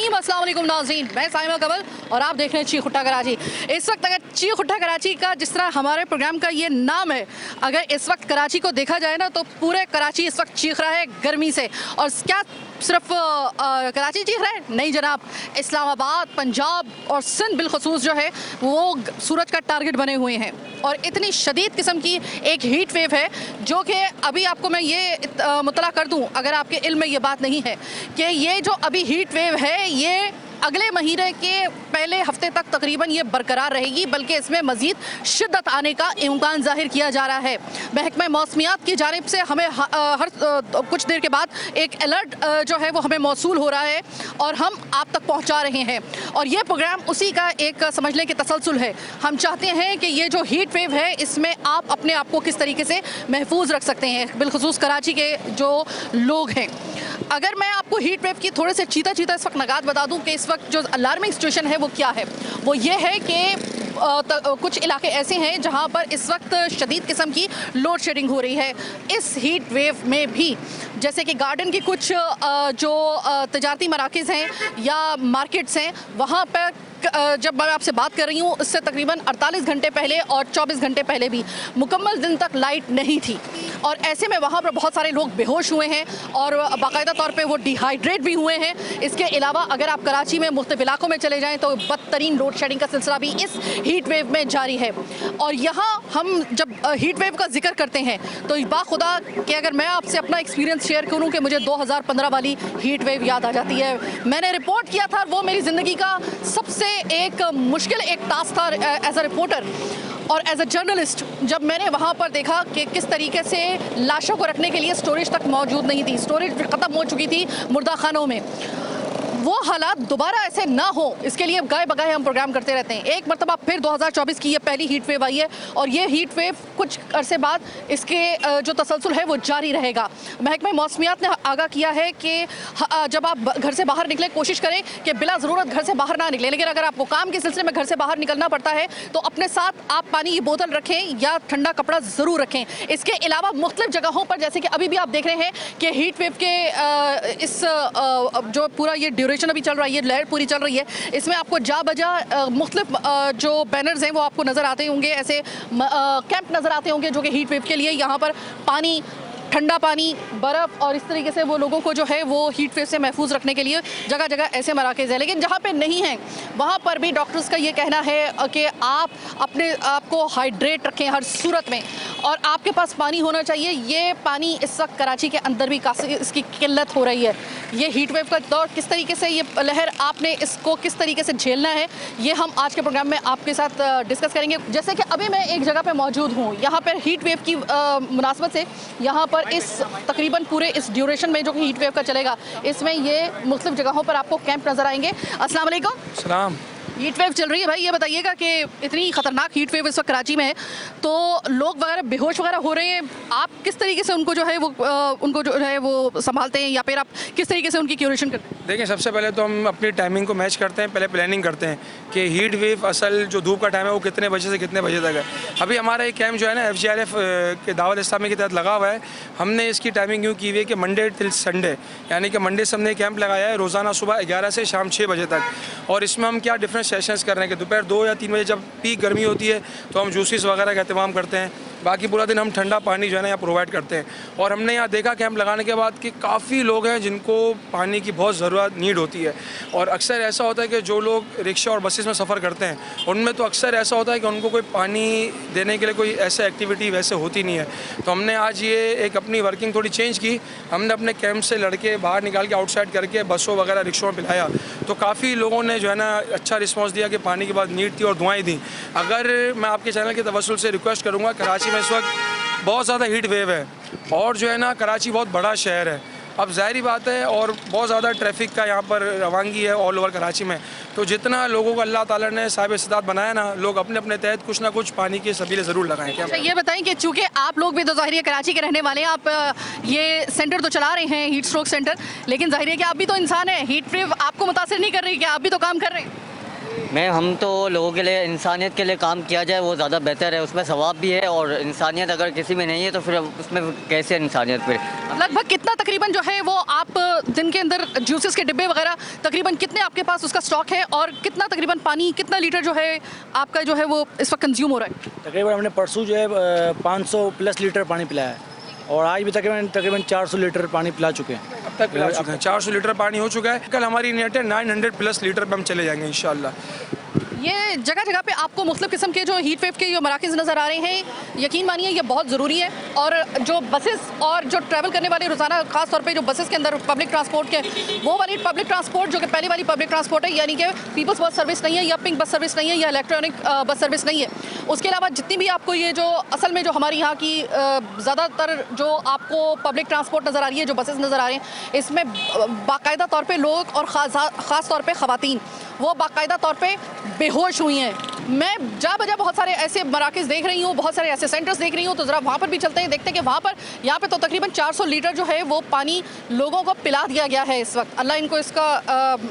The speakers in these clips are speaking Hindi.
रहीम अस्सलाम वालेकुम नाज़रीन, मैं साइमा कमल और आप देख रहे हैं चीख उठा कराची। इस वक्त अगर चीख उठा कराची का जिस तरह हमारे प्रोग्राम का ये नाम है, अगर इस वक्त कराची को देखा जाए ना तो पूरे कराची इस वक्त चीख रहा है गर्मी से। और क्या सिर्फ कराची चीख रहा है? नहीं जनाब, इस्लामाबाद, पंजाब और सिंध बिलखसूस जो है वो सूरज का टारगेट बने हुए हैं। और इतनी शदीद किस्म की एक हीट वेव है जो कि अभी आपको मैं ये मुतला कर दूं, अगर आपके इल्म में ये बात नहीं है कि ये जो अभी हीट वेव है ये अगले महीने के पहले हफ्ते तक तकरीबन ये बरकरार रहेगी, बल्कि इसमें मज़ीद शिद्दत आने का इम्कान ज़ाहिर किया जा रहा है। महकमा मौसमियात की जानिब से हमें हर कुछ देर के बाद एक अलर्ट जो है वो हमें मौसूल हो रहा है और हम आप तक पहुंचा रहे हैं। और ये प्रोग्राम उसी का एक समझ लें कि तसलसल है। हम चाहते हैं कि ये जो हीट वेव है इसमें आप अपने आप को किस तरीके से महफूज रख सकते हैं, बिलखुसूस कराची के जो लोग हैं। अगर मैं आपको हीट वेव की थोड़े से चीता इस वक्त नगात बता दूं कि इस वक्त जो अलार्मिंग सिचुएशन है वो क्या है, वो ये है कि कुछ इलाके ऐसे हैं जहां पर इस वक्त शदीद किस्म की लोड शेडिंग हो रही है। इस हीट वेव में भी जैसे कि गार्डन की कुछ जो तजारती मराकज़ हैं या मार्केट्स हैं, वहाँ पर जब मैं आपसे बात कर रही हूँ उससे तकरीबन 48 घंटे पहले और 24 घंटे पहले भी मुकम्मल दिन तक लाइट नहीं थी। और ऐसे में वहाँ पर बहुत सारे लोग बेहोश हुए हैं और बाकायदा तौर पे वो डिहाइड्रेट भी हुए हैं। इसके अलावा अगर आप कराची में मुख्तलिफ इलाकों में चले जाएँ तो बदतरीन लोड शेडिंग का सिलसिला भी इस हीट वेव में जारी है। और यहाँ हम जब हीट वेव का जिक्र करते हैं तो बाखुदा कि अगर मैं आपसे अपना एक्सपीरियंस शेयर करूँ कि मुझे 2015 वाली हीट वेव याद आ जाती है। मैंने रिपोर्ट किया था, वो मेरी ज़िंदगी का सबसे एक मुश्किल एक टास्क था एज अ रिपोर्टर और एज अ जर्नलिस्ट। जब मैंने वहाँ पर देखा कि किस तरीके से लाशों को रखने के लिए स्टोरेज तक मौजूद नहीं थी, स्टोरेज ख़त्म हो चुकी थी मुर्दा खानों में, वो हालात दोबारा ऐसे ना हो इसके लिए गाए बगाए हम प्रोग्राम करते रहते हैं। एक मरतबा फिर 2024 की ये पहली हीट वेव आई है और ये हीट वेव कुछ अरसे बाद इसके जो तसलसल है वो जारी रहेगा। महकमा मौसमियात ने आगाह किया है कि जब आप घर से बाहर निकले कोशिश करें कि बिला ज़रूरत घर से बाहर ना निकलें, लेकिन अगर आपको काम के सिलसिले में घर से बाहर निकलना पड़ता है तो अपने साथ आप पानी की बोतल रखें या ठंडा कपड़ा ज़रूर रखें। इसके अलावा मुख्तलिफ जगहों पर जैसे कि अभी भी आप देख रहे हैं कि हीट वेव के इस जो पूरा ये ड्यूरेशन अभी चल रहा है, ये लहर पूरी चल रही है, इसमें आपको जा बजा मुख्तलिफ जो बैनर्स हैं वो आपको नज़र आते होंगे, ऐसे कैंप नज़र आते होंगे जो कि हीट वेव के लिए यहाँ पर पानी, ठंडा पानी, बर्फ़ और इस तरीके से वो लोगों को जो है वो हीट वेव से महफूज रखने के लिए जगह जगह ऐसे मराकज़ हैं। लेकिन जहाँ पे नहीं हैं वहाँ पर भी डॉक्टर्स का ये कहना है कि आप अपने आप को हाइड्रेट रखें हर सूरत में और आपके पास पानी होना चाहिए। ये पानी इस वक्त कराची के अंदर भी काफ़ी इसकी किल्लत हो रही है। ये हीट वेव का दौर किस तरीके से, ये लहर आपने इसको किस तरीके से झेलना है, ये हम आज के प्रोग्राम में आपके साथ डिस्कस करेंगे। जैसे कि अभी मैं एक जगह पर मौजूद हूँ, यहाँ पर हीट वेव की मुनासबत से यहाँ पर इस तकरीबन पूरे इस ड्यूरेशन में जो कि हीट वेव का चलेगा, इसमें ये मुख्तलिफ जगहों पर आपको कैंप नज़र आएंगे। अस्सलाम वालेकुम। सलाम। हीट वेव चल रही है भाई, ये बताइएगा कि इतनी ख़तरनाक हीट वेव इस वक्त कराची में है तो लोग वगैरह बेहोश वगैरह हो रहे हैं, आप किस तरीके से उनको जो है वो उनको जो है वो संभालते हैं या फिर आप किस तरीके से उनकी क्यूरेशन करते हैं? देखिए, सबसे पहले तो हम अपनी टाइमिंग को मैच करते हैं, पहले प्लानिंग करते हैं कि हीट वेव असल जो धूप का टाइम है वो कितने बजे से कितने बजे तक है। अभी हमारा एक कैंप जो है ना FGRF के दावत इस्लामी के तहत लगा हुआ है। हमने इसकी टाइमिंग यूँ की हुई है कि मंडे टिल संडे, यानी कि मंडे से हमने कैंप लगाया है रोज़ाना सुबह 11 से शाम 6 बजे तक। और इसमें हम क्या डिफरेंट सेशंस कर रहे हैं कि दोपहर 2 या 3 बजे जब पीक गर्मी होती है तो हम जूसेस वगैरह का अहतमाम करते हैं, बाकी पूरा दिन हम ठंडा पानी जो है ना यहाँ प्रोवाइड करते हैं। और हमने यहाँ देखा कैंप लगाने के बाद कि काफ़ी लोग हैं जिनको पानी की बहुत ज़रूरत नीड होती है। और अक्सर ऐसा होता है कि जो लोग रिक्शा और बसेस में सफ़र करते हैं उनमें तो अक्सर ऐसा होता है कि उनको कोई पानी देने के लिए कोई ऐसा एक्टिविटी वैसे होती नहीं है। तो हमने आज ये एक अपनी वर्किंग थोड़ी चेंज की, हमने अपने कैंप से लड़के बाहर निकाल के आउटसाइड करके बसों वगैरह रिक्शों में पिलाया तो काफ़ी लोगों ने जो है ना अच्छा रिस्पॉन्स दिया कि पानी की बहुत नीड थी और दुआएँ दी। अगर मैं आपके चैनल के तवस्सुल से रिक्वेस्ट करूँगा, कराची में इस वक्त बहुत ज़्यादा हीट वेव है और जो है ना कराची बहुत बड़ा शहर है, अब ज़ाहिरी बात है, और बहुत ज़्यादा ट्रैफिक का यहाँ पर रवानगी है ऑल ओवर कराची में। तो जितना लोगों को अल्लाह ताला ने साहिब इस्तिदात बनाया ना, लोग अपने अपने तहत कुछ ना कुछ पानी के सबीले ज़रूर लगाएं। क्या ये बताएं कि चूँकि आप लोग भी तो ज़ाहिर है कराची के रहने वाले हैं, आप ये सेंटर तो चला रहे हैं हीट स्ट्रोक सेंटर, लेकिन ज़ाहिर है कि आप भी तो इंसान हैं, हीट वेव आपको मुतासिर नहीं कर रही, कि आप भी तो काम कर रहे हैं? मैं हम तो लोगों के लिए इंसानियत के लिए काम किया जाए वो ज़्यादा बेहतर है, उसमें सवाब भी है और इंसानियत अगर किसी में नहीं है तो फिर उसमें कैसे इंसानियत फिर। लगभग कितना तकरीबन जो है वो आप दिन के अंदर जूसेस के डिब्बे वगैरह तकरीबन कितने आपके पास उसका स्टॉक है और कितना तकरीबन पानी कितना लीटर जो है आपका जो है वो इस वक्त कंज्यूम हो रहा है? तकरीबन हमने परसों जो है 500 प्लस लीटर पानी पिलाया है और आज भी तकरीबन 400 लीटर पानी पिला चुके हैं। अब तक पिला चुके हैं, 400 लीटर पानी हो चुका है। कल हमारी नेट है 900 प्लस लीटर पे हम चले जाएंगे इंशाल्लाह। ये जगह जगह पे आपको मुख्तलिफ किस्म के जो हीट वेव के जो मराकज़ नज़र आ रहे हैं, यकीन मानिए ये बहुत ज़रूरी है। और जो बसेस और जो ट्रैवल करने वाले रोज़ाना ख़ास तौर पे जो बसेस के अंदर पब्लिक ट्रांसपोर्ट के वो वाली पब्लिक ट्रांसपोर्ट जो कि पहली वाली पब्लिक ट्रांसपोर्ट है, यानी कि पीपल्स बस सर्विस नहीं है या पिंक बस सर्विस नहीं है या इलेक्ट्रॉनिक बस सर्विस नहीं है। उसके अलावा जितनी भी आपको ये जो असल में जो हमारी यहाँ की ज़्यादातर जो आपको पब्लिक ट्रांसपोर्ट नज़र आ रही है, जो बसेस नज़र आ रहे हैं, इसमें बाकायदा तौर पर लोग और ख़ास तौर पर ख़वातीन वो बाकायदा तौर पे बेहोश हुई हैं। मैं जा बजा बहुत सारे ऐसे मराकज़ देख रही हूँ, बहुत सारे ऐसे सेंटर्स देख रही हूँ, तो ज़रा वहाँ पर भी चलते हैं, देखते हैं कि वहाँ पर यहाँ पे तो तकरीबन 400 लीटर जो है वो पानी लोगों को पिला दिया गया है इस वक्त। अल्लाह इनको इसका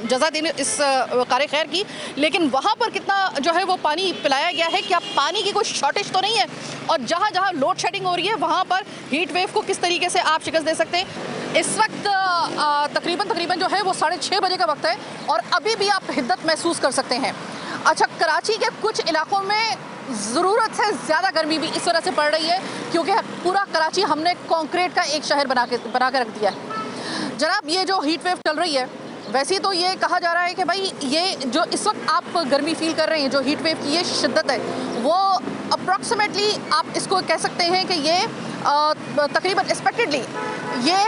जज़ा देने इस कार खैर की। लेकिन वहाँ पर कितना जो है वो पानी पिलाया गया है, क्या पानी की कोई शॉर्टेज तो नहीं है? और जहाँ जहाँ लोड शेडिंग हो रही है वहाँ पर हीट वेव को किस तरीके से आप शिकस्त दे सकते हैं? इस वक्त तकरीबन जो है वो 6:30 बजे का वक्त है और अभी भी आप हिद्दत महसूस कर सकते हैं। अच्छा, कराची के कुछ इलाकों में ज़रूरत से ज़्यादा गर्मी भी इस वजह से पड़ रही है क्योंकि पूरा कराची हमने कंक्रीट का एक शहर बना के रख दिया है। जनाब, ये जो हीट वेव चल रही है, वैसे तो ये कहा जा रहा है कि भाई ये जो इस वक्त आप गर्मी फील कर रहे हैं, जो हीट वेव की ये शिद्दत है, वो अप्रॉक्सीमेटली आप इसको कह सकते हैं कि ये तकरीबन एक्सपेक्टेडली ये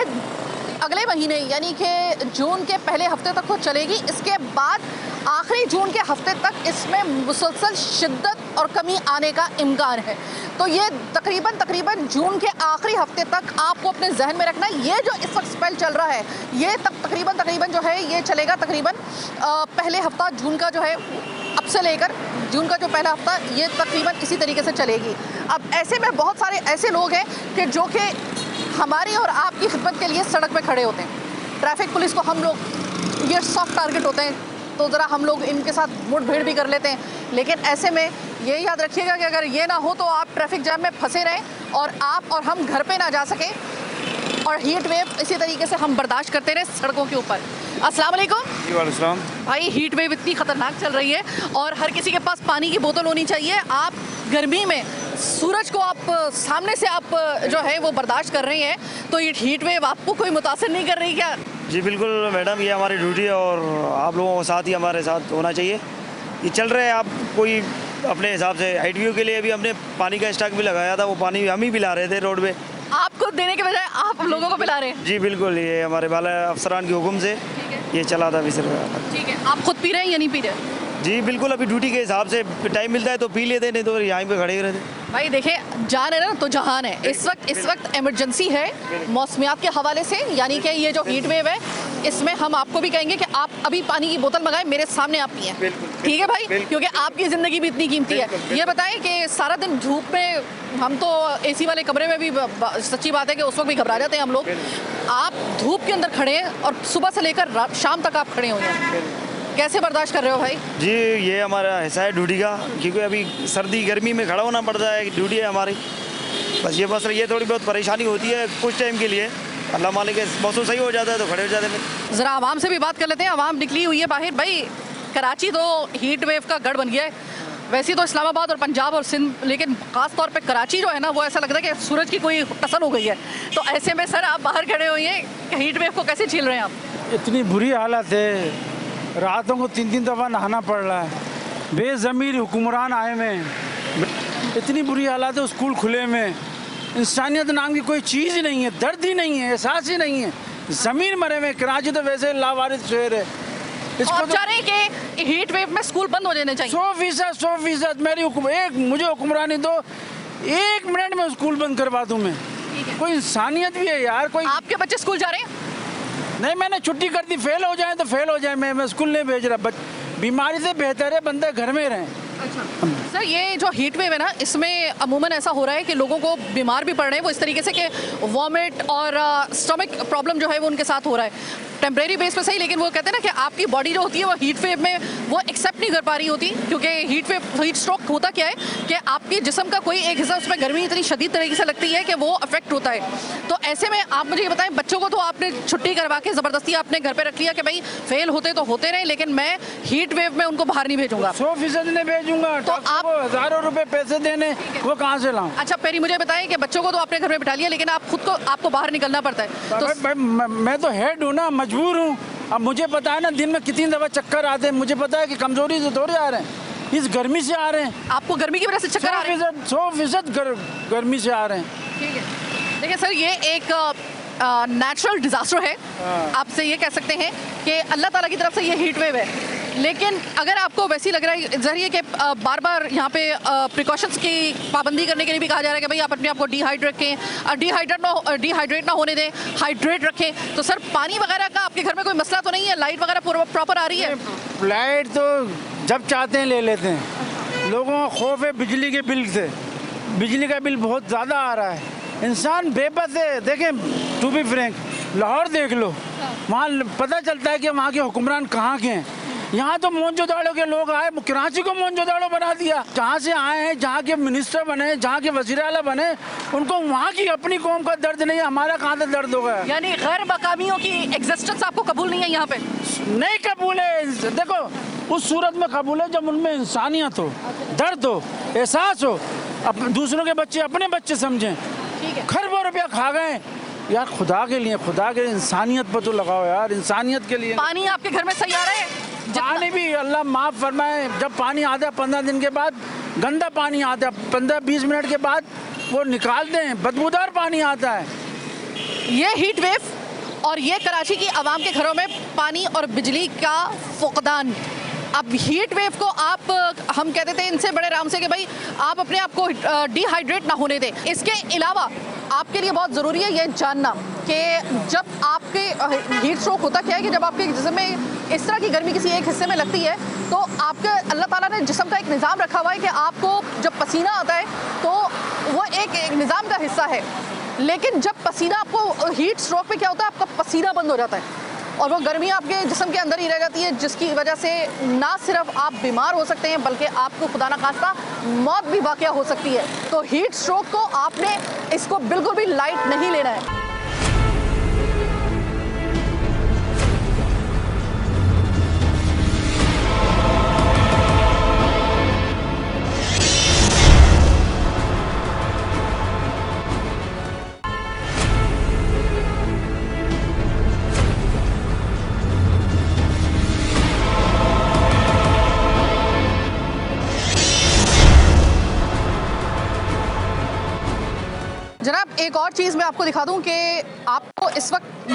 अगले महीने यानी कि जून के पहले हफ्ते तक वो चलेगी। इसके बाद आखिरी जून के हफ्ते तक इसमें मुसलसल शिद्दत और कमी आने का इम्कान है। तो ये तकरीबन जून के आखिरी हफ्ते तक आपको अपने जहन में रखना है। ये जो इस वक्त स्पेल चल रहा है ये तकरीबन जो है ये चलेगा तकरीबन पहले हफ्ता जून का जो है, अब से लेकर जून का जो पहला हफ्ता ये तकरीबन इसी तरीके से चलेगी। अब ऐसे में बहुत सारे ऐसे लोग हैं कि जो कि हमारी और आपकी खिदमत के लिए सड़क पे खड़े होते हैं। ट्रैफिक पुलिस को हम लोग ये सॉफ्ट टारगेट होते हैं, तो ज़रा हम लोग इनके साथ मुठभेड़ भी कर लेते हैं। लेकिन ऐसे में ये याद रखिएगा कि अगर ये ना हो तो आप ट्रैफिक जाम में फंसे रहें और आप और हम घर पे ना जा सकें और हीट वेव इसी तरीके से हम बर्दाश्त करते रहे सड़कों के ऊपर। अस्सलाम वालेकुम। जी वालेकुम। भाई, हीट वेव इतनी ख़तरनाक चल रही है और हर किसी के पास पानी की बोतल होनी चाहिए। आप गर्मी में सूरज को आप सामने से आप जो है वो बर्दाश्त कर रही हैं, तो ये हीट वेव आपको कोई मुतासर नहीं कर रही क्या? जी बिल्कुल मैडम, ये हमारी ड्यूटी है और आप लोगों के साथ ही हमारे साथ होना चाहिए। ये चल रहे हैं, आप कोई अपने हिसाब से हाइट व्यू के लिए भी हमने पानी का स्टॉक भी लगाया था, वो पानी हम ही पिला रहे थे रोड पे। आपको देने के बजाय आप लोगों को पिला रहे हैं? जी बिल्कुल, ये हमारे वाला अफसरान के हुक्म से ये चला था फिर। ठीक है, आप खुद पी रहे हैं या नहीं पी रहे? जी बिल्कुल, अभी ड्यूटी के हिसाब से टाइम मिलता है तो पी लेते, नहीं तो यहाँ पे खड़े ही रहते। भाई देखें, जान है ना तो जहान है। इस वक्त इमरजेंसी है मौसमियात के हवाले से, यानी कि ये जो हीट वेव है इसमें हम आपको भी कहेंगे कि आप अभी पानी की बोतल मंगाएं, मेरे सामने आप पिएं। ठीक है भाई, क्योंकि आपकी ज़िंदगी भी इतनी कीमती है। ये बताएं कि सारा दिन धूप में, हम तो एसी वाले कमरे में भी सच्ची बात है कि उस वक्त भी घबरा जाते हैं हम लोग। आप धूप के अंदर खड़े हैं और सुबह से लेकर शाम तक आप खड़े हुए हैं, कैसे बर्दाश्त कर रहे हो भाई? जी ये हमारा हिस्सा है ड्यूटी का, क्योंकि अभी सर्दी गर्मी में खड़ा होना पड़ता है, ड्यूटी है हमारी। बस ये थोड़ी बहुत परेशानी होती है कुछ टाइम के लिए, अल्लाह मालिक के मौसम सही हो जाता है तो खड़े हो जाते हैं। ज़रा आवाम से भी बात कर लेते हैं। आवाम निकली हुई है बाहर। भाई, कराची तो हीट वेव का गढ़ बन गया है। वैसे तो इस्लामाबाद और पंजाब और सिंध, लेकिन ख़ास तौर पे कराची जो है ना वो ऐसा लगता है कि सूरज की कोई टसन हो गई है। तो ऐसे में सर आप बाहर खड़े हुए हैं, हीट वेव को कैसे झेल रहे हैं आप? इतनी बुरी हालत है, रातों को 3-3 दफ़ा नहाना पड़ रहा है, बेज़मीर हुक्मरान आए हुए हैं। इतनी बुरी हालत है, स्कूल खुले में इंसानियत नाम की कोई चीज़ ही नहीं है, दर्द ही नहीं है, एहसास ही नहीं है, ज़मीर मरे हुए। कराची तो वैसे लावारिस शहर है। इसको तो रहे कि हीट वेव में स्कूल बंद हो जाने चाहिए। 100% मेरी मुझे हुक्मरानी दो, 1 मिनट में स्कूल बंद करवा दूँ मैं। कोई इंसानियत भी है यार। कोई आपके बच्चे स्कूल जा रहे हैं? नहीं, मैंने छुट्टी कर दी। फेल हो जाए तो फेल हो जाए, मैं स्कूल नहीं भेज रहा। बीमारी से बेहतर है बंदे घर में रहें। अच्छा सर, ये जो हीट वेव है ना, इसमें अमूमन ऐसा हो रहा है कि लोगों को बीमार भी पड़ रहे हैं वो इस तरीके से कि वॉमिट और स्टमक प्रॉब्लम जो है वो उनके साथ हो रहा है। टेम्परेरी बेस पे सही, लेकिन वो कहते हैं ना कि आपकी बॉडी जो होती है वो हीट वेव में वो एक्सेप्ट नहीं कर पा रही होती, क्योंकि हीट स्ट्रोक होता क्या है कि आपके जिस्म का कोई एक हिस्सा, उसमें गर्मी इतनी शदीद तरीके से लगती है कि वो अफेक्ट होता है। तो ऐसे में आप मुझे ये बताएं, बच्चों को तो आपने छुट्टी करवा के ज़बरदस्ती आपने घर पे रख लिया कि भाई फेल होते तो होते रहे, लेकिन मैं हीट वेव में उनको बाहर नहीं भेजूंगा। 100% ने भेजूंगा, तो डॉक्टर आप- को हजारों रुपए पैसे देने, वो कहाँ से लाऊं? अच्छा पेरी, मुझे बताएं कि बच्चों को तो आपने घर में बिठा लिया, लेकिन आप खुद को आपको बाहर निकलना पड़ता है। तो मैं तो हेड हूँ ना, मजबूर हूँ। अब मुझे पता है ना दिन में कितनी दफा चक्कर आते हैं, मुझे पता है कि कमजोरी से थोड़े आ रहे हैं, इस गर्मी से आ रहे हैं। आपको गर्मी की वजह से चक्कर आ रहे हैं? 100% गर्मी से आ रहे हैं। ठीक है, देखिए सर, ये एक नेचुरल डिजास्टर है, आपसे ये कह सकते हैं कि अल्लाह ताला की तरफ से ये हीट वेव है। लेकिन अगर आपको वैसे ही लग रहा है, ज़रिए कि बार बार यहाँ पे प्रिकॉशंस की पाबंदी करने के लिए भी कहा जा रहा है कि भाई आप अपने आप को डिहाइड्रेट रखें, डिहाइड्रेट ना होने दें, हाइड्रेट रखें, तो सर पानी वगैरह का आपके घर में कोई मसला तो नहीं है? लाइट वगैरह प्रॉपर आ रही है? लाइट तो जब चाहते हैं ले लेते हैं। लोगों को खौफ है बिजली के बिल से, बिजली का बिल बहुत ज़्यादा आ रहा है, इंसान बेबस है। देखें, टू बी फ्रैंक, लाहौर देख लो, वहाँ पता चलता है कि वहाँ के हुक्मरान कहाँ के हैं। यहाँ तो मोहनजोदाड़ो के लोग आए, कराची को मोहनजोदाड़ो बना दिया। जहाँ से आए हैं, जहाँ के मिनिस्टर बने, जहाँ के वज़ीर आला बने, उनको वहाँ की अपनी कौम का दर्द नहीं है, हमारा कहाँ से दर्द होगा? यानी गैर मकामियों की एग्जिस्टेंस आपको कबूल नहीं है यहाँ पे? नहीं कबूल है। देखो, उस सूरत में कबूल है जब उनमें इंसानियत हो, दर्द हो, एहसास हो, दूसरों के बच्चे अपने बच्चे समझें। ठीक है, खरबों रुपया खा गए यार, खुदा के लिए इंसानियत पर तो लगाओ यार, इंसानियत के लिए। पानी आपके घर में सही आ रहा है? पानी भी अल्लाह माफ़ फरमाए, जब पानी आता है 15 दिन के बाद गंदा पानी आता है, 15-20 मिनट के बाद वो निकालते हैं, बदबूदार पानी आता है। ये हीट वेव और ये कराची की आवाम के घरों में पानी और बिजली का फुकदान। अब हीट वेव को आप, हम कहते थे इनसे बड़े आराम से कि भाई आप अपने आप को डिहाइड्रेट ना होने दें। इसके अलावा आपके लिए बहुत ज़रूरी है ये जानना कि जब आपके हीट स्ट्रोक होता क्या है कि जब आपके जिस्म में इस तरह की गर्मी किसी एक हिस्से में लगती है, तो आपके अल्लाह ताला ने जिस्म का एक निज़ाम रखा हुआ है कि आपको जब पसीना आता है तो वो एक निज़ाम का हिस्सा है। लेकिन जब पसीना आपको हीट स्ट्रोक पे क्या होता है, आपका पसीना बंद हो जाता है और वो गर्मी आपके जिस्म के अंदर ही रह जाती है, जिसकी वजह से ना सिर्फ आप बीमार हो सकते हैं बल्कि आपको खुदा ना खास्ता मौत भी वाक़या हो सकती है। तो हीट स्ट्रोक को आपने इसको बिल्कुल भी लाइट नहीं लेना है। जनाब, एक और चीज़ मैं आपको दिखा दूं कि आपको इस वक्त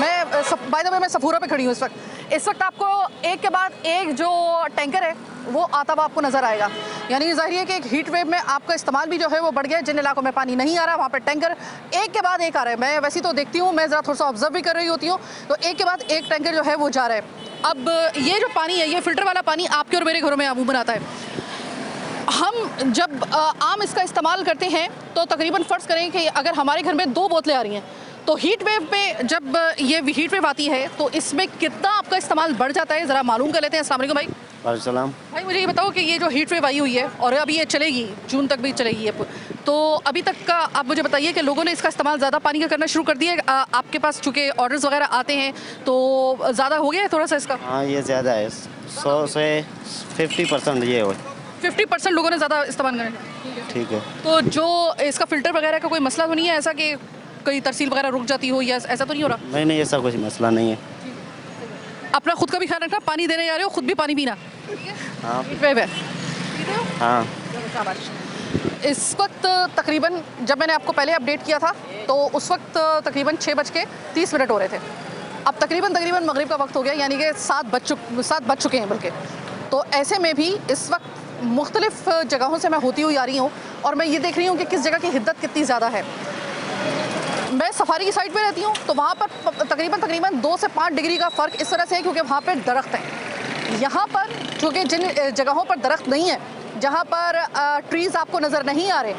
बाय द वे मैं सफूरा पे खड़ी हूँ इस वक्त आपको एक के बाद एक जो टैंकर है वो आता हुआ आपको नज़र आएगा। यानी ज़ाहिर है कि एक हीट वेव में आपका इस्तेमाल भी जो है वो बढ़ गया है। जिन इलाकों में पानी नहीं आ रहा वहाँ पर टैंकर एक के बाद एक आ रहा है। मैं वैसे तो देखती हूँ, मैं ज़रा थोड़ा सा ऑब्जर्व भी कर रही होती हूँ, तो एक के बाद एक टैंकर जो है वो जा रहा है। अब ये जो पानी है, ये फ़िल्टर वाला पानी आपके और मेरे घरों में अमूमन आता है। हम जब आम इसका इस्तेमाल करते हैं तो तकरीबन फ़र्ज़ करें कि अगर हमारे घर में 2 बोतलें आ रही हैं, तो हीट वेव पे जब ये हीट वेव आती है तो इसमें कितना आपका इस्तेमाल बढ़ जाता है, ज़रा मालूम कर लेते हैं। अस्सलाम वालेकुम भाई। वालेकुम। भाई मुझे ये बताओ कि ये जो हीट वेव आई हुई है और अभी ये चलेगी, जून तक भी चलेगी, तो अभी तक का आप मुझे बताइए कि लोगों ने इसका इस्तेमाल ज़्यादा पानी का करना शुरू कर दिया है? आपके पास चूँकि ऑर्डर्स वगैरह आते हैं तो ज़्यादा हो गया है थोड़ा सा इसका? हाँ, ये ज़्यादा है, 100 से 50% ये हो। 50% लोगों ने ज़्यादा इस्तेमाल करें। ठीक है। तो जो इसका फ़िल्टर वगैरह का कोई मसला तो नहीं है ऐसा कि कोई तरसील वगैरह रुक जाती हो, या ऐसा तो नहीं हो रहा? नहीं नहीं, ऐसा कुछ मसला नहीं है। अपना खुद का भी ख्याल रखना, पानी देने जा रहे हो खुद भी पानी पीना। हाँ वेब है। हाँ। इस वक्त तकरीबन जब मैंने आपको पहले अपडेट किया था तो उस वक्त तकरीबन 6:30 हो रहे थे। अब तकरीबन मगरिब का वक्त हो गया, यानी कि 7 बज चुके हैं बल्कि। तो ऐसे में भी इस वक्त मुख्तलिफ जगहों से मैं होती हुई आ रही हूँ और मैं ये देख रही हूँ कि किस जगह की हिद्दत कितनी ज़्यादा है। मैं सफारी की साइड पे रहती हूँ तो वहाँ पर तकरीबन 2 से 5 डिग्री का फ़र्क इस तरह से है क्योंकि वहाँ पे दरख्त हैं। यहाँ पर चूँकि जिन जगहों पर दरख्त नहीं है, जहाँ पर ट्रीज़ आपको नज़र नहीं आ रहे,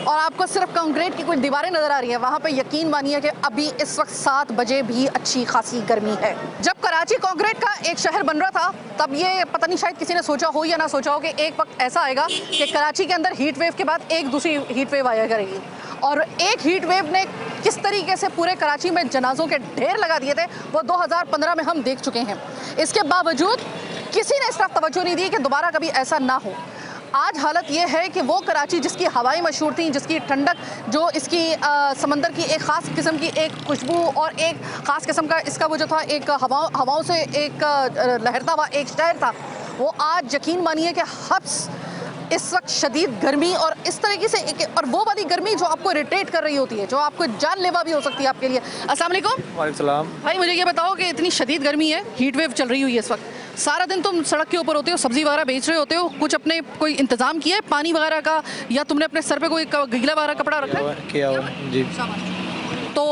और आपको सिर्फ कंक्रीट की कुछ दीवारें नजर आ रही हैं, वहाँ पे यकीन मानिए कि अभी इस वक्त 7 बजे भी अच्छी खासी गर्मी है। जब कराची कंक्रीट का एक शहर बन रहा था तब ये पता नहीं शायद किसी ने सोचा हो या ना सोचा हो कि एक वक्त ऐसा आएगा कि कराची के अंदर हीट वेव के बाद एक दूसरी हीट वेव आया करेगी। और एक हीट वेव ने किस तरीके से पूरे कराची में जनाजों के ढेर लगा दिए थे वो 2015 में हम देख चुके हैं। इसके बावजूद किसी ने इस तरफ तवज्जो नहीं दी कि दोबारा कभी ऐसा ना हो। आज हालत ये है कि वो कराची जिसकी हवाएं मशहूर थी, जिसकी ठंडक, जो इसकी समंदर की एक ख़ास किस्म की एक खुशबू और एक ख़ास किस्म का इसका वो जो था एक हवाओं से एक लहरता हुआ एक शहर था, वो आज यकीन मानिए कि हब्स इस वक्त शदीद गर्मी और इस तरीके से और वो वाली गर्मी जो आपको इरिटेट कर रही होती है, जो आपको जानलेवा भी हो सकती है आपके लिए। अस्सलाम वालेकुम। वालेकुम सलाम। भाई मुझे ये बताओ कि इतनी शदीद गर्मी है, हीट वेव चल रही हुई है इस वक्त, सारा दिन तुम सड़क के ऊपर होते हो, सब्जी वगैरह बेच रहे होते हो, कुछ अपने कोई इंतजाम किया है पानी वगैरह का, या तुमने अपने सर पे कोई गीला वगैरह कपड़ा रखा है? किया हुआ जी। तो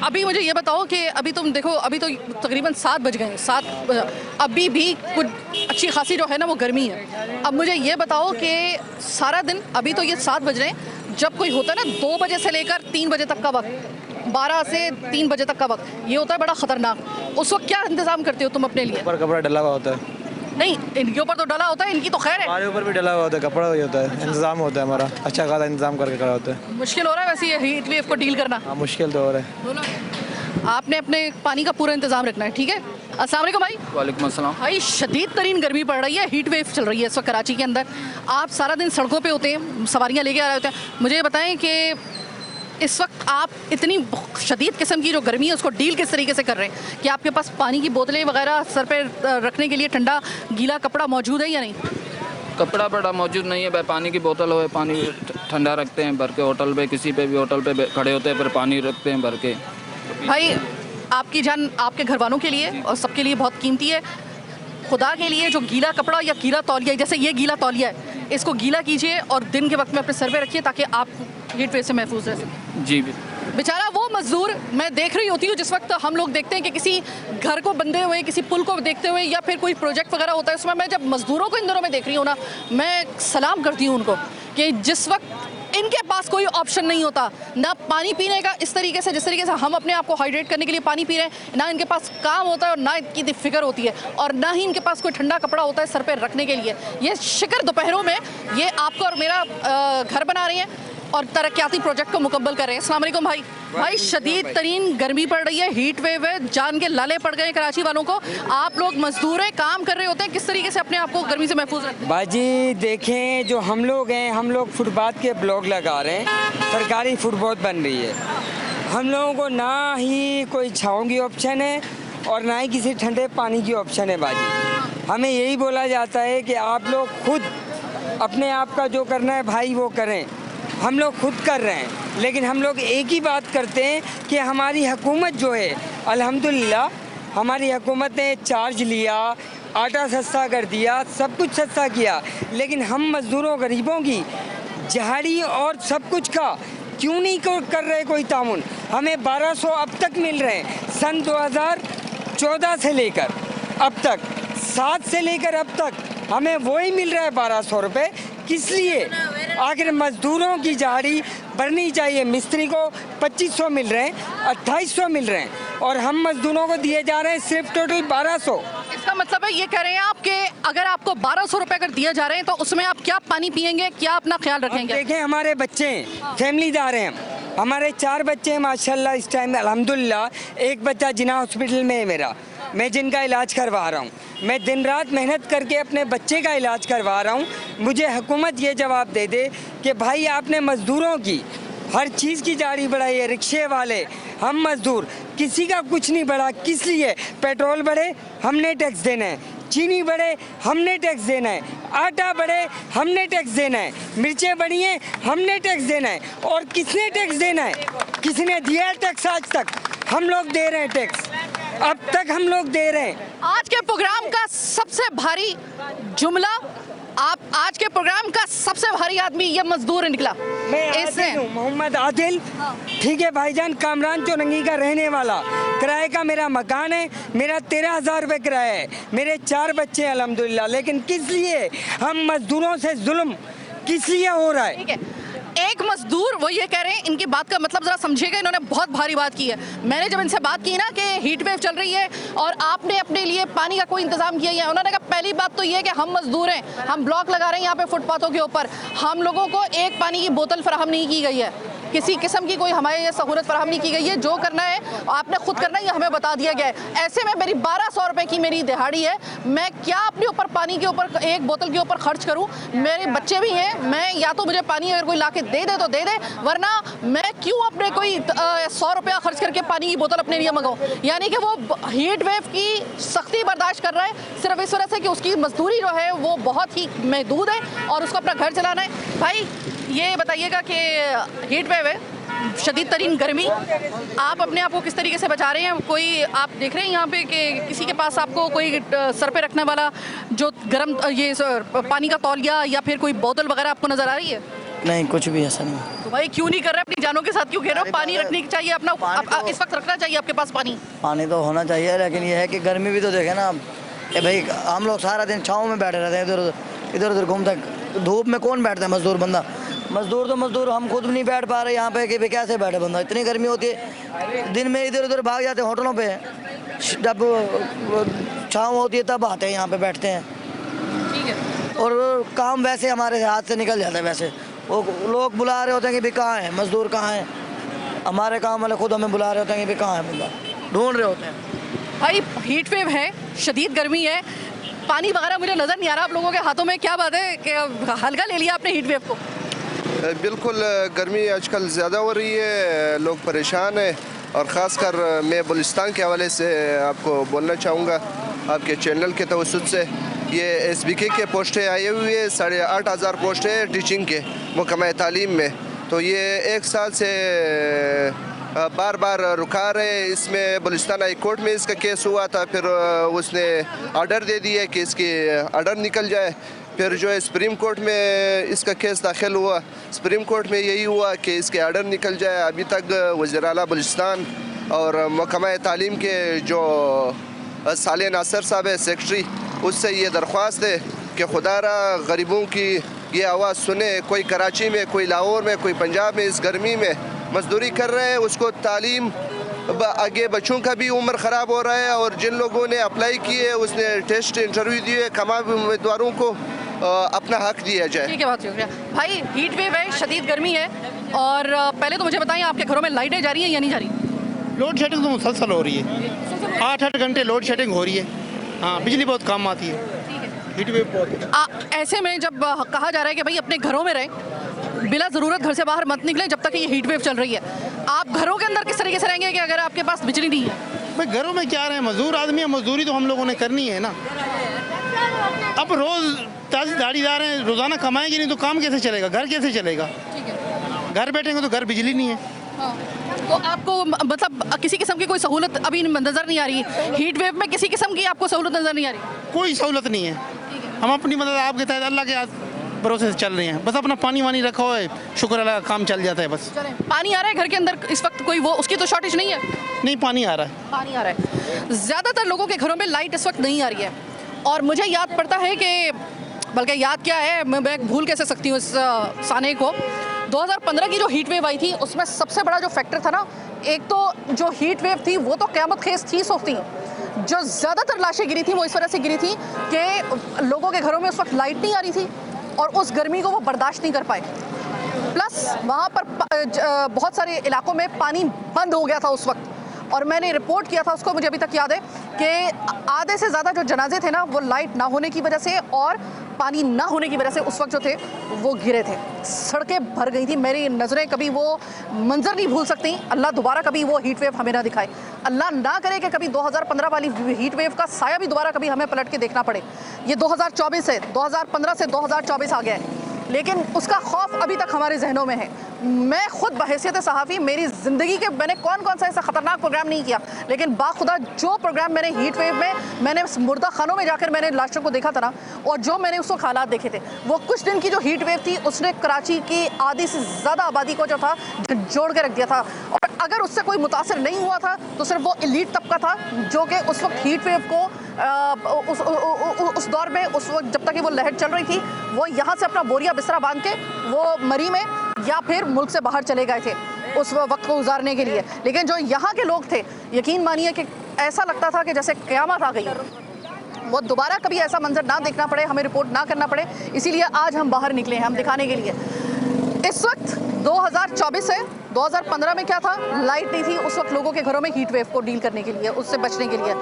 अभी मुझे ये बताओ कि अभी तुम देखो, अभी तो तकरीबन 7 बज गए हैं, 7 अभी भी कुछ अच्छी खासी जो है ना वो गर्मी है। अब मुझे ये बताओ कि सारा दिन, अभी तो ये 7 बज रहे हैं, जब कोई होता है ना 2 बजे से लेकर 3 बजे तक का वक्त, 12 से 3 बजे तक का वक्त, ये होता है बड़ा ख़तरनाक। उस वक्त क्या इंतज़ाम करते हो तुम अपने लिए? ऊपर कपड़ा डला हुआ होता है। नहीं, इनके ऊपर तो डला होता है, इनकी तो खैर है, हमारे ऊपर भी डला हुआ होता है, कपड़ा ही होता है, इंतजाम होता है हमारा, अच्छा खासा इंतजाम करके खड़ा होता है। मुश्किल हो रहा है वैसे ये हीट वेव को डील करना? हाँ मुश्किल तो हो रहा है। आपने अपने पानी का पूरा इंतजाम रखना है, ठीक है? अस्सलाम वालेकुम भाई। वालेकुम अस्सलाम। भाई शदीद तरीन गर्मी पड़ रही है, हीट वेव चल रही है इस वक्त कराची के अंदर, आप सारा दिन सड़कों पे होते हैं, सवारियां लेके आ रहे होते हैं, मुझे ये बताएं कि इस वक्त आप इतनी शदीद किस्म की जो गर्मी है उसको डील किस तरीके से कर रहे हैं? कि आपके पास पानी की बोतलें वगैरह सर पे रखने के लिए ठंडा गीला कपड़ा मौजूद है या नहीं? कपड़ा बड़ा मौजूद नहीं है भाई, पानी की बोतल हो, पानी ठंडा रखते हैं भर के, होटल पे किसी पे भी होटल पे खड़े होते हैं फिर पानी रखते हैं भर के। भाई आपकी जान आपके घर वालों के लिए और सबके लिए बहुत कीमती है, खुदा के लिए जो गीला कपड़ा या गीला तौलिया, जैसे ये गीला तौलिया है, इसको गीला कीजिए और दिन के वक्त में अपने सर पे रखिए ताकि आप हीट वेव से महफूज रह सकें। जी। बेचारा वो मजदूर, मैं देख रही होती हूँ जिस वक्त हम लोग देखते हैं कि किसी घर को बंधे हुए, किसी पुल को देखते हुए या फिर कोई प्रोजेक्ट वगैरह होता है, उसमें मैं जब मजदूरों को इन दिनों में देख रही हूँ ना, मैं सलाम करती हूँ उनको कि जिस वक्त इनके पास कोई ऑप्शन नहीं होता ना पानी पीने का, इस तरीके से जिस तरीके से हम अपने आप को हाइड्रेट करने के लिए पानी पी रहे हैं, ना इनके पास काम होता है और ना इनकी फिक्र होती है और ना ही इनके पास कोई ठंडा कपड़ा होता है सर पे रखने के लिए। ये शिकर दोपहरों में ये आपको और मेरा घर बना रही हैं और तरक्याती प्रोजेक्ट को मुकम्मल कर रहे हैं। अस्सलाम वालेकुम भाई। भाई शदीद तरीन गर्मी पड़ रही है, हीट वेव है, जान के लाले पड़ गए कराची वालों को। आप लोग मजदूर हैं, काम कर रहे होते हैं, किस तरीके से अपने आप को गर्मी से महफूज रखते हैं? बाजी देखें, जो हम लोग हैं, हम लोग फुटपाथ के ब्लॉक लगा रहे हैं, सरकारी फुटपाथ बन रही है, हम लोगों को ना ही कोई छाँव की ऑप्शन है और ना ही किसी ठंडे पानी की ऑप्शन है। बाजी हमें यही बोला जाता है कि आप लोग खुद अपने आप का जो करना है भाई वो करें, हम लोग खुद कर रहे हैं, लेकिन हम लोग एक ही बात करते हैं कि हमारी हुकूमत जो है, अल्हम्दुलिल्लाह हमारी हुकूमत ने चार्ज लिया, आटा सस्ता कर दिया, सब कुछ सस्ता किया, लेकिन हम मज़दूरों गरीबों की दिहाड़ी और सब कुछ का क्यों नहीं कर रहे कोई तामुन? हमें 1200 अब तक मिल रहे हैं, सन 2014 से लेकर अब तक, 7 से लेकर अब तक हमें वही मिल रहा है 1200 रुपये। किस लिए? आखिर मजदूरों की दिहाड़ी बढ़नी चाहिए। मिस्त्री को 2500 मिल रहे हैं, 2800 मिल रहे हैं और हम मजदूरों को दिए जा रहे हैं सिर्फ टोटल 1200। इसका मतलब है ये कह रहे हैं आप कि अगर आपको 1200 रुपये अगर दिए जा रहे हैं तो उसमें आप क्या पानी पियेंगे, क्या अपना ख्याल रखेंगे? देखें, हमारे बच्चे हैं, फैमिलीदार हैं, हमारे 4 बच्चे हैं माशाल्लाह इस टाइम में अल्हम्दुलिल्लाह। एक बच्चा जिना हॉस्पिटल में है मेरा, मैं जिनका इलाज करवा रहा हूँ, मैं दिन रात मेहनत करके अपने बच्चे का इलाज करवा रहा हूँ। मुझे हुकूमत ये जवाब दे दे कि भाई आपने मज़दूरों की हर चीज़ की दिहाड़ी बढ़ाई है, रिक्शे वाले, हम मज़दूर, किसी का कुछ नहीं बढ़ा। किस लिए? पेट्रोल बढ़े हमने टैक्स देना है, चीनी बढ़े हमने टैक्स देना है, आटा बढ़े हमने टैक्स देना है, मिर्चें बढ़ी हैं हमने टैक्स देना है। और किसने टैक्स देना है? किसने दिया है टैक्स? आज तक हम लोग दे रहे हैं टैक्स, अब तक हम लोग दे रहे हैं। आज के प्रोग्राम का सबसे भारी जुमला, आप आज के प्रोग्राम का सबसे भारी आदमी ये मजदूर निकला। मैं आदिल हूँ, मोहम्मद आदिल, ठीक है भाईजान, कामरान चौरंगी का रहने वाला। किराए का मेरा मकान है, मेरा 13,000 रुपये किराया है, मेरे 4 बच्चे हैं अल्हम्दुलिल्लाह। लेकिन किस लिए हम मजदूरों से जुल्म किस लिए हो रहा है? ठीक है, एक मजदूर वो ये कह रहे हैं, इनकी बात का मतलब जरा समझिएगा, इन्होंने बहुत भारी बात की है। मैंने जब इनसे बात की ना कि हीट वेव चल रही है और आपने अपने लिए पानी का कोई इंतजाम किया है, उन्होंने कहा पहली बात तो ये है कि हम मजदूर हैं, हम ब्लॉक लगा रहे हैं यहाँ पे फुटपाथों के ऊपर, हम लोगों को एक पानी की बोतल फराहम नहीं की गई है, किसी किस्म की कोई हमारे ये सहूलत फराहम नहीं की गई है। जो करना है आपने खुद करना है, ये हमें बता दिया गया है। ऐसे में मेरी 1200 रुपए की मेरी दिहाड़ी है, मैं क्या अपने ऊपर पानी के ऊपर एक बोतल के ऊपर खर्च करूं? मेरे बच्चे भी हैं, मैं या तो मुझे पानी अगर कोई लाके दे दे तो दे दे, वरना मैं क्यों अपने कोई 100 रुपया खर्च करके पानी की बोतल अपने लिए मंगाऊं? यानी कि वो हीट वेव की सख्ती बर्दाश्त कर रहा है सिर्फ इस वजह से कि उसकी मजदूरी जो है वो बहुत ही महदूद है और उसको अपना घर चलाना है। भाई ये बताइएगा कि हीट वेव है, शदीद तरीन गर्मी, आप अपने आप को किस तरीके से बचा रहे हैं? कोई आप देख रहे हैं यहाँ पे कि किसी के पास आपको कोई सर पे रखने वाला जो गर्म ये पानी का तौलिया या फिर कोई बोतल वगैरह आपको नजर आ रही है? नहीं, कुछ भी ऐसा नहीं। तो भाई क्यों नहीं कर रहे, अपनी जानों के साथ क्यों खेल रहे हो? पानी रखने की चाहिए अपना, इस वक्त रखना चाहिए आपके पास पानी। पानी तो होना चाहिए, लेकिन ये है कि गर्मी भी तो देखे ना आप। भाई हम लोग सारा दिन छाँव में बैठे रहते हैं, इधर उधर घूमते, धूप में कौन बैठता है? मजदूर बंदा, मजदूर तो मजदूर, हम खुद भी नहीं बैठ पा रहे यहाँ पे कि भाई कैसे बैठे बंदा, इतनी गर्मी होती है। दिन में इधर उधर भाग जाते हैं होटलों पे, जब छाँव होती है तब आते हैं यहाँ पे बैठते हैं। ठीक है। और काम वैसे हमारे हाथ से निकल जाता है, वैसे वो लोग बुला रहे होते हैं कि भाई कहाँ है मजदूर, कहाँ है, हमारे काम वाले खुद हमें बुला रहे होते हैं कि भाई कहाँ है बंदा, ढूंढ रहे होते हैं। भाई हीट वेव है, शदीद गर्मी है, पानी वगैरह मुझे नज़र नहीं आ रहा आप लोगों के हाथों में, क्या बात है कि हल्का ले लिया आपने हीट वेव को? बिल्कुल, गर्मी आजकल ज़्यादा हो रही है, लोग परेशान हैं, और ख़ासकर मैं बलूचिस्तान के हवाले से आपको बोलना चाहूँगा आपके चैनल के तवस्सुत से। ये SBK के पोस्टें आई हुई है, 8,500 पोस्टें टीचिंग के महकमा तालीम में, तो ये एक साल से बार बार रुका रहे। इसमें बलूचिस्तान हाई कोर्ट में इसका केस हुआ था, फिर उसने ऑर्डर दे दिया कि इसकी ऑर्डर निकल जाए, फिर जो है सुप्रीम कोर्ट में इसका केस दाखिल हुआ, सुप्रीम कोर्ट में यही हुआ कि इसके ऑर्डर निकल जाए। अभी तक वज़ीर आला बलूचिस्तान और महकमा तालीम के जो साले नासिर साहब है सेक्रेटरी, उससे ये दरख्वास्त है कि खुदारा गरीबों की ये आवाज़ सुने। कोई कराची में, कोई लाहौर में, कोई पंजाब में इस गर्मी में मजदूरी कर रहे हैं, उसको तालीम, आगे बच्चों का भी उम्र ख़राब हो रहा है, और जिन लोगों ने अप्लाई किए उसने टेस्ट इंटरव्यू दिए, तमाम उम्मीदवारों को अपना हक दिया जाए। ठीक है, बहुत शुक्रिया भाई। हीट वेव है, शदीद गर्मी है, और पहले तो मुझे बताएं आपके घरों में लाइटें जा रही हैं या नहीं जा रही? लोड शेडिंग तो मुसलसल हो रही है, 8-8 घंटे लोड शेडिंग हो रही है। हाँ, बिजली बहुत कम आती है, हीट वेव बहुत। ऐसे में जब कहा जा रहा है कि भाई अपने घरों में रहें, बिला ज़रूरत घर से बाहर मत निकलें जब तक ये हीट वेव चल रही है, आप घरों के अंदर किस तरीके से रहेंगे कि अगर आपके पास बिजली नहीं है? भाई घरों में क्या रहे, मजदूर आदमी है, मजदूरी तो हम लोगों ने करनी है ना। अब रोज़ ताज़ी दाड़ीदार हैं, रोज़ाना कमाएंगे नहीं तो काम कैसे चलेगा, घर कैसे चलेगा? घर बैठेंगे तो घर बिजली नहीं है। तो आपको मतलब किसी किस्म की कोई सहूलत अभी नज़र नहीं आ रही है? हीट वेव में किसी किस्म की आपको सहूलत नज़र नहीं आ रही? कोई सहूलत नहीं है, हम अपनी मदद आपके तहत अल्लाह के भरोसे से चल रहे हैं, बस अपना पानी वानी रखा हुआ है, शुक्र अल्लाह का काम चल जाता है बस। पानी आ रहा है घर के अंदर इस वक्त, कोई वो उसकी तो शॉर्टेज नहीं है? नहीं, पानी आ रहा है, पानी आ रहा है। ज़्यादातर लोगों के घरों में लाइट इस वक्त नहीं आ रही है, और मुझे याद पड़ता है कि, बल्कि याद क्या है, मैं भूल कैसे सकती हूँ इस साने को, 2015 की जो हीट वेव आई थी उसमें सबसे बड़ा जो फैक्टर था ना, एक तो जो हीट वेव थी वो तो क़यामत खेज़ थी सोचती, जो ज़्यादातर लाशें गिरी थी वो इस वजह से गिरी थी कि लोगों के घरों में उस वक्त लाइट नहीं आ रही थी और उस गर्मी को वो बर्दाश्त नहीं कर पाए। प्लस वहाँ पर बहुत सारे इलाकों में पानी बंद हो गया था उस वक्त, और मैंने रिपोर्ट किया था उसको, मुझे अभी तक याद है कि आधे से ज़्यादा जो जनाजे थे ना वो लाइट ना होने की वजह से और पानी ना होने की वजह से उस वक्त जो थे वो गिरे थे, सड़कें भर गई थी। मेरी नज़रें कभी वो मंजर नहीं भूल सकती। अल्लाह दोबारा कभी वो हीट वेव हमें ना दिखाए, अल्लाह ना करे कि कभी 2015 वाली हीट वेव का साया भी दोबारा कभी हमें पलट के देखना पड़े। ये 2024 है, 2015 से 2024 आ गया है, लेकिन उसका खौफ अभी तक हमारे जहनों में है। मैं खुद बहैसियत सहाफ़ी, मेरी ज़िंदगी के मैंने कौन सा ऐसा ख़तरनाक प्रोग्राम नहीं किया, लेकिन बाखुदा जो प्रोग्राम मैंने हीट वेव में, मैंने मुर्दा खानों में जाकर मैंने लाशों को देखा था ना, और जो मैंने उसको हालात देखे थे, वो कुछ दिन की जो हीट वेव थी उसने कराची की आधी से ज़्यादा आबादी को जो था जोड़ के रख दिया था। और अगर उससे कोई मुतासर नहीं हुआ था तो सिर्फ वो एलीट तबका था जो कि उस वक्त हीट वेव को उस दौर में, उस वक्त जब तक कि वो लहर चल रही थी, वो यहाँ से अपना बोरिया बिस्तरा बांध के वो मरी में या फिर मुल्क से बाहर चले गए थे उस वक्त को गुजारने के लिए। लेकिन जो यहाँ के लोग थे, यकीन मानिए कि ऐसा लगता था कि जैसे क़यामत आ गई, वो दोबारा कभी ऐसा मंजर ना देखना पड़े, हमें रिपोर्ट ना करना पड़े। इसीलिए आज हम बाहर निकले हैं, हम दिखाने के लिए। इस वक्त 2024 है, 2015 में क्या था, लाइट नहीं थी उस वक्त लोगों के घरों में हीट वेव को डील करने के लिए, उससे बचने के लिए।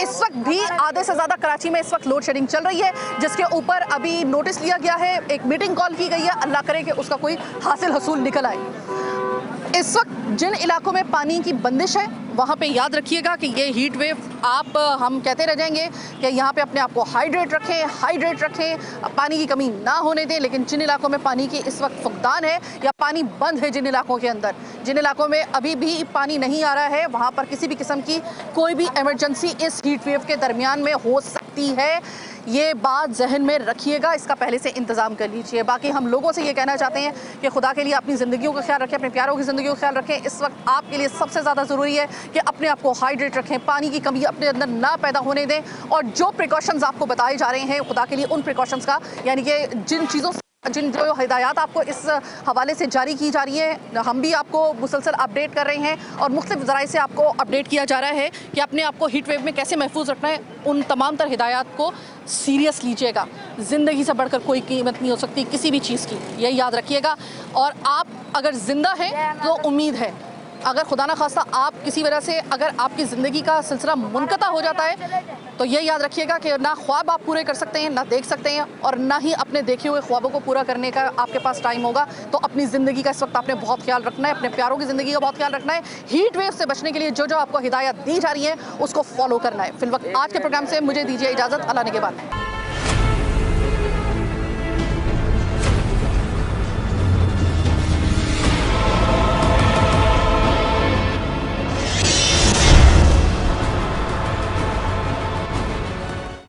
इस वक्त भी आधे से ज़्यादा कराची में इस वक्त लोड शेडिंग चल रही है, जिसके ऊपर अभी नोटिस लिया गया है, एक मीटिंग कॉल की गई है। अल्लाह करे कि उसका कोई हासिल हसूल निकल आए। इस वक्त जिन इलाकों में पानी की बंदिश है, वहाँ पे याद रखिएगा कि ये हीट वेव, हम कहते रह जाएंगे कि यहाँ पे अपने आप को हाइड्रेट रखें, पानी की कमी ना होने दें। लेकिन जिन इलाकों में पानी की इस वक्त फुकदान है या पानी बंद है, जिन इलाकों के अंदर, जिन इलाकों में अभी भी पानी नहीं आ रहा है, वहाँ पर किसी भी किस्म की कोई भी इमरजेंसी इस हीट वेव के दरमियान में हो सकती है। ये बात जहन में रखिएगा, इसका पहले से इंतज़ाम कर लीजिए। बाकी हम लोगों से ये कहना चाहते हैं कि खुदा के लिए अपनी ज़िंदगियों का ख्याल रखें, अपने प्यारों की ज़िंदगियों का ख्याल रखें। इस वक्त आपके लिए सबसे ज़्यादा ज़रूरी है कि अपने आप को हाइड्रेट रखें, पानी की कमी अपने अंदर ना पैदा होने दें। और जो प्रिकॉशंस आपको बताए जा रहे हैं, खुदा के लिए उन प्रिकॉशंस का, यानी कि जिन जो हिदायत आपको इस हवाले से जारी की जा रही है, हम भी आपको मुसलसल अपडेट कर रहे हैं और मुख्तलिफ ज़राए से आपको अपडेट किया जा रहा है कि अपने आप को हीट वेव में कैसे महफूज रखना है। उन तमाम तर हिदायत को सीरियस लीजिएगा। ज़िंदगी से बढ़कर कोई कीमत नहीं हो सकती किसी भी चीज़ की, यही याद रखिएगा। और आप अगर ज़िंदा हैं तो उम्मीद है, अगर खुदा ना खास्ता आप किसी वजह से अगर आपकी ज़िंदगी का सिलसिला मुनक़ता हो जाता है, तो ये याद रखिएगा कि ना ख्वाब आप पूरे कर सकते हैं, ना देख सकते हैं, और ना ही अपने देखे हुए ख्वाबों को पूरा करने का आपके पास टाइम होगा। तो अपनी ज़िंदगी का इस वक्त आपने बहुत ख्याल रखना है, अपने प्यारों की ज़िंदगी का बहुत ख्याल रखना है। हीट वेव से बचने के लिए जो जो आपको हिदायत दी जा रही है, उसको फॉलो करना है। फिलवक्त आज के प्रोग्राम से मुझे दीजिए इजाज़त। अल्लाह ने के बाद।